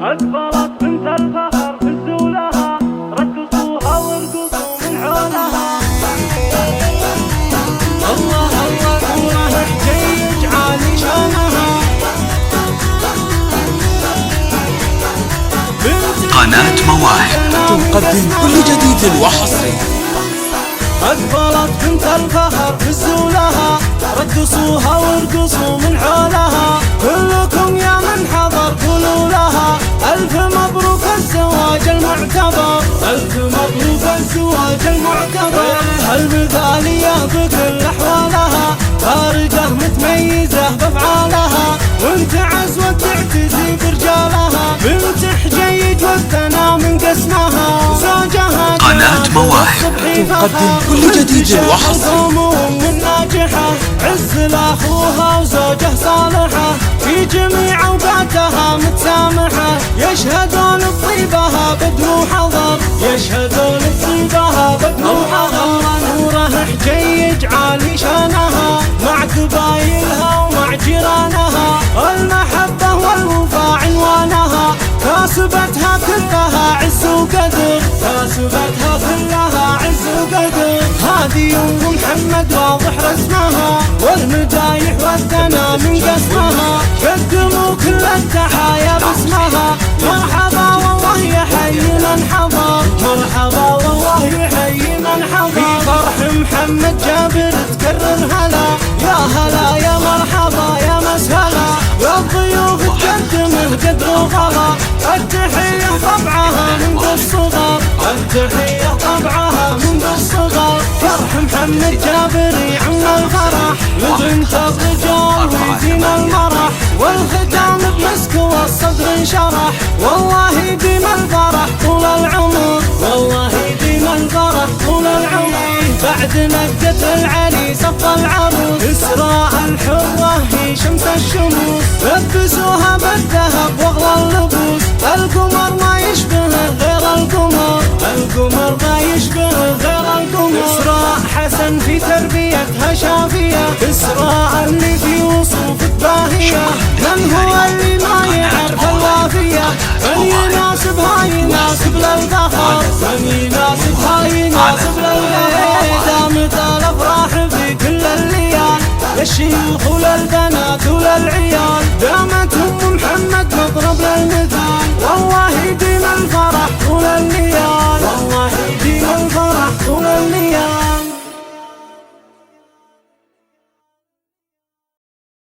أقبلت بنت الفخر هزوا لها، رقصوها وارقصوا من حولها. الله الله نوره حجيج عالي شانها. قناة مواهب تقدم كل جديد وحصري. أقبلت بنت الفخر هزوا لها، رقصوها وارقصوا من حولها. كلكم يا من حضر قولوا لها ألف مبروك الزواج المعتبر، ألف مبروك الزواج المعتبر. المثالية بكل أحوالها، فارقة متميزة بأفعالها، وانت عزوة تعتزي برجالها. بنت حجيج والثنا من قسمها، زوجها قناة مواهب تقدم كل جديد وحصري. من ناجحة عز لأخوها وزوجه صالحة، في جميع أوقاتها متسامحة. يشهدون بطيبها بدر وحضر، يشهدون بطيبها بدر وحضر. نوره حجيج عالي شانها، مع قبايلها ومع جيرانها. المحبة والوفاء عنوانها، كاسبتها كلها عز وقدر، كاسبتها كلها عز وقدر. هذه أم محمد واضح رسمها، والمدايح والثنا من قسمها. قدموا كل التحايا باسمها، مرحبا والله يحيي من حضر، مرحبا والله يحيي من حضر. في فرح محمد جابر تكرر هلا، يا هلا يا مرحبا يا مسهلا. والضيوف تقدم قدر وغلا، التحية طبعها من الصغر، التحية طبعها من الصغر. فرح محمد جابر يعم الفرح، لبنت الرجال ويزين المرح. والختام بمسك والصدر انشرح، والله يديم الفرح طول العمر، والله يديم الفرح طول العمر. بعد نقة العريس صف العروس، إسراء الحرة هي شمس الشموس. لبسوها بالذهب واغلى اللبوس، القمر ما يشبهه غير القمر، القمر ما يشبهه غير القمر. إسراء حسن في تربيتها شافية، إسراء اللي في وصوفك باهية. من هو اللي ما يعرف الوافية؟ من يناسبها يناسب للفخر، من يناسبها يناسب للفخر. دامت الأفراح في كل الليال، للشيوخ وللبنات وللعيال.